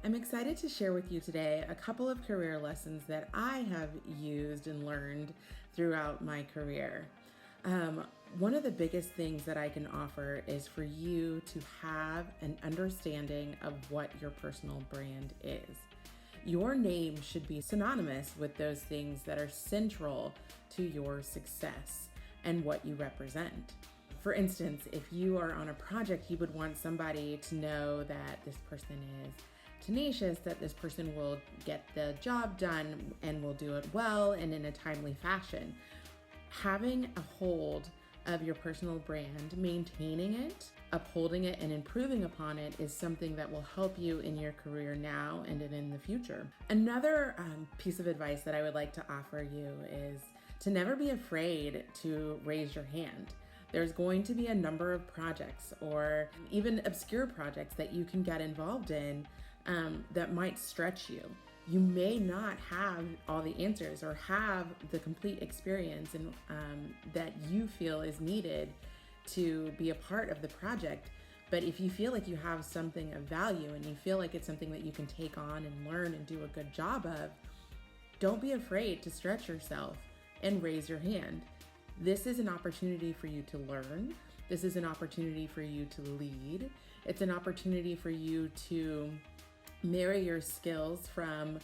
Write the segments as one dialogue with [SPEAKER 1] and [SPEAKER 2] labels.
[SPEAKER 1] I'm excited to share with you today a couple of career lessons that I have used and learned throughout my career. One of the biggest things that I can offer is for you to have an understanding of what your personal brand is. Your name should be synonymous with those things that are central to your success and what you represent. For instance, if you are on a project, you would want somebody to know that this person is tenacious, that this person will get the job done and will do it well and in a timely fashion. Having a hold of your personal brand, maintaining it, upholding it, and improving upon it is something that will help you in your career now and in the future. Another piece of advice that I would like to offer you is to never be afraid to raise your hand. There's going to be a number of projects or even obscure projects that you can get involved in that might stretch you. You may not have all the answers or have the complete experience that you feel is needed to be a part of the project. But if you feel like you have something of value and you feel like it's something that you can take on and learn and do a good job of, don't be afraid to stretch yourself and raise your hand. This is an opportunity for you to learn. This is an opportunity for you to lead. It's an opportunity for you to marry your skills from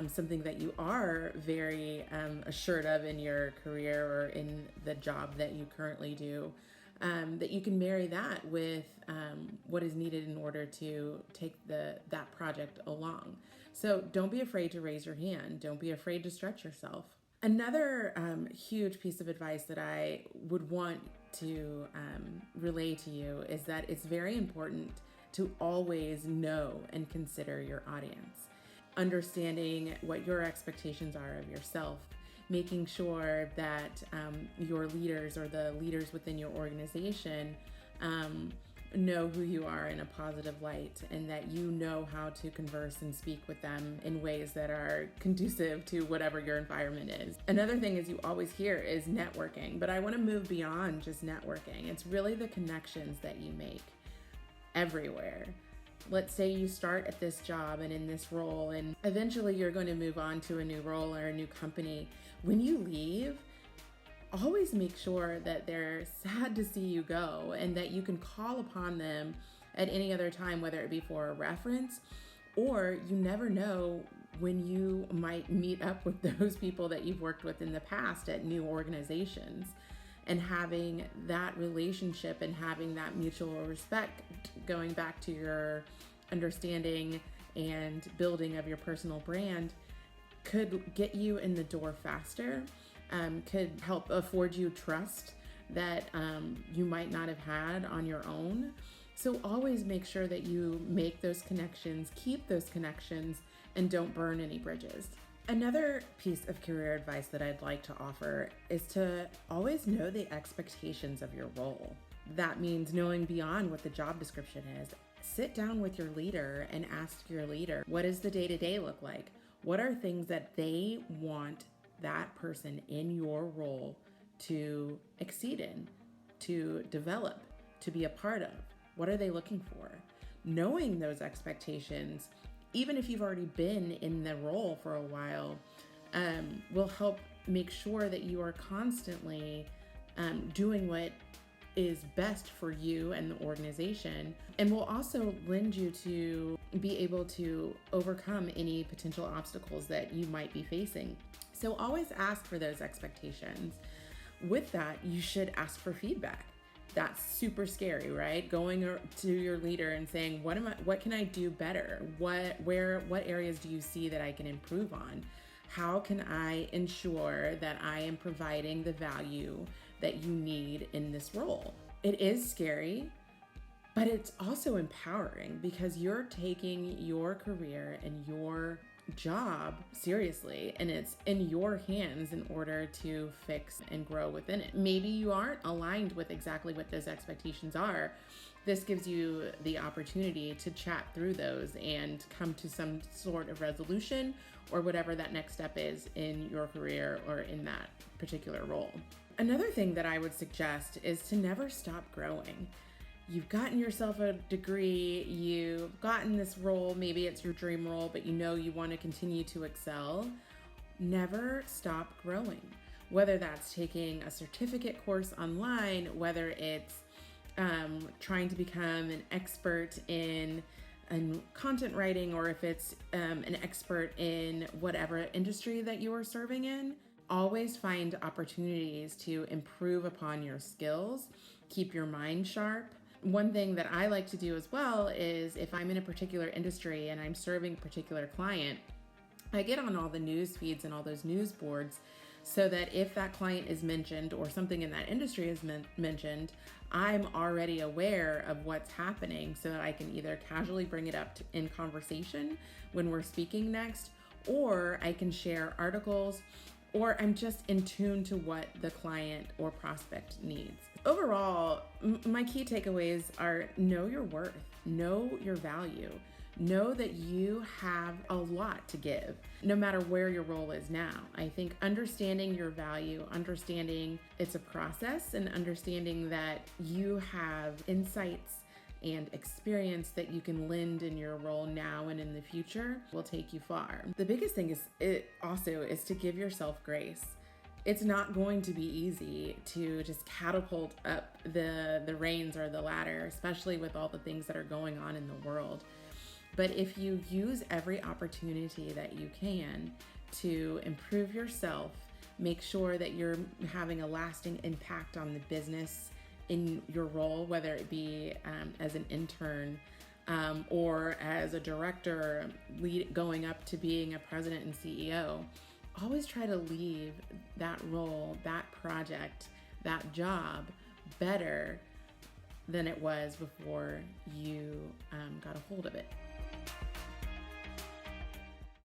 [SPEAKER 1] something that you are very assured of in your career or in the job that you currently do, that you can marry that with what is needed in order to take that project along. So don't be afraid to raise your hand. Don't be afraid to stretch yourself. Another huge piece of advice that I would want to relay to you is that it's very important to always know and consider your audience. Understanding what your expectations are of yourself, making sure that your leaders or the leaders within your organization know who you are in a positive light and that you know how to converse and speak with them in ways that are conducive to whatever your environment is. Another thing is you always hear is networking, but I want to move beyond just networking. It's really the connections that you make everywhere. Let's say you start at this job and in this role, and eventually you're going to move on to a new role or a new company. When you leave, always make sure that they're sad to see you go and that you can call upon them at any other time, whether it be for a reference or you never know when you might meet up with those people that you've worked with in the past at new organizations. And having that relationship and having that mutual respect, going back to your understanding and building of your personal brand, could get you in the door faster, could help afford you trust that you might not have had on your own. So always make sure that you make those connections, keep those connections, and don't burn any bridges. Another piece of career advice that I'd like to offer is to always know the expectations of your role. That means knowing beyond what the job description is. Sit down with your leader and ask your leader, what does the day-to-day look like? What are things that they want that person in your role to exceed in, to develop, to be a part of? What are they looking for? Knowing those expectations, even if you've already been in the role for a while, will help make sure that you are constantly doing what is best for you and the organization, and will also lend you to be able to overcome any potential obstacles that you might be facing. So always ask for those expectations. With that, you should ask for feedback. That's super scary, right? Going to your leader and saying, what can I do better? What areas do you see that I can improve on? How can I ensure that I am providing the value that you need in this role? It is scary, but it's also empowering because you're taking your career and your job seriously, and it's in your hands in order to fix and grow within it. Maybe you aren't aligned with exactly what those expectations are. This gives you the opportunity to chat through those and come to some sort of resolution or whatever that next step is in your career or in that particular role. Another thing that I would suggest is to never stop growing. you've gotten yourself a degree, you've gotten this role, maybe it's your dream role, but you know you want to continue to excel, never stop growing. Whether that's taking a certificate course online, whether it's trying to become an expert in content writing, or if it's an expert in whatever industry that you are serving in, always find opportunities to improve upon your skills, keep your mind sharp. One thing that I like to do as well is if I'm in a particular industry and I'm serving a particular client, I get on all the news feeds and all those news boards so that if that client is mentioned or something in that industry is mentioned, I'm already aware of what's happening so that I can either casually bring it up in conversation when we're speaking next, or I can share articles, or I'm just in tune to what the client or prospect needs. Overall, my key takeaways are: know your worth, know your value, know that you have a lot to give, no matter where your role is now. I think understanding your value, understanding it's a process, and understanding that you have insights and experience that you can lend in your role now and in the future will take you far. The biggest thing is to give yourself grace. It's not going to be easy to just catapult up the reins or the ladder, especially with all the things that are going on in the world. But if you use every opportunity that you can to improve yourself, make sure that you're having a lasting impact on the business in your role, whether it be as an intern or as a director going up to being a president and CEO, always try to leave that role, that project, that job better than it was before you got a hold of it.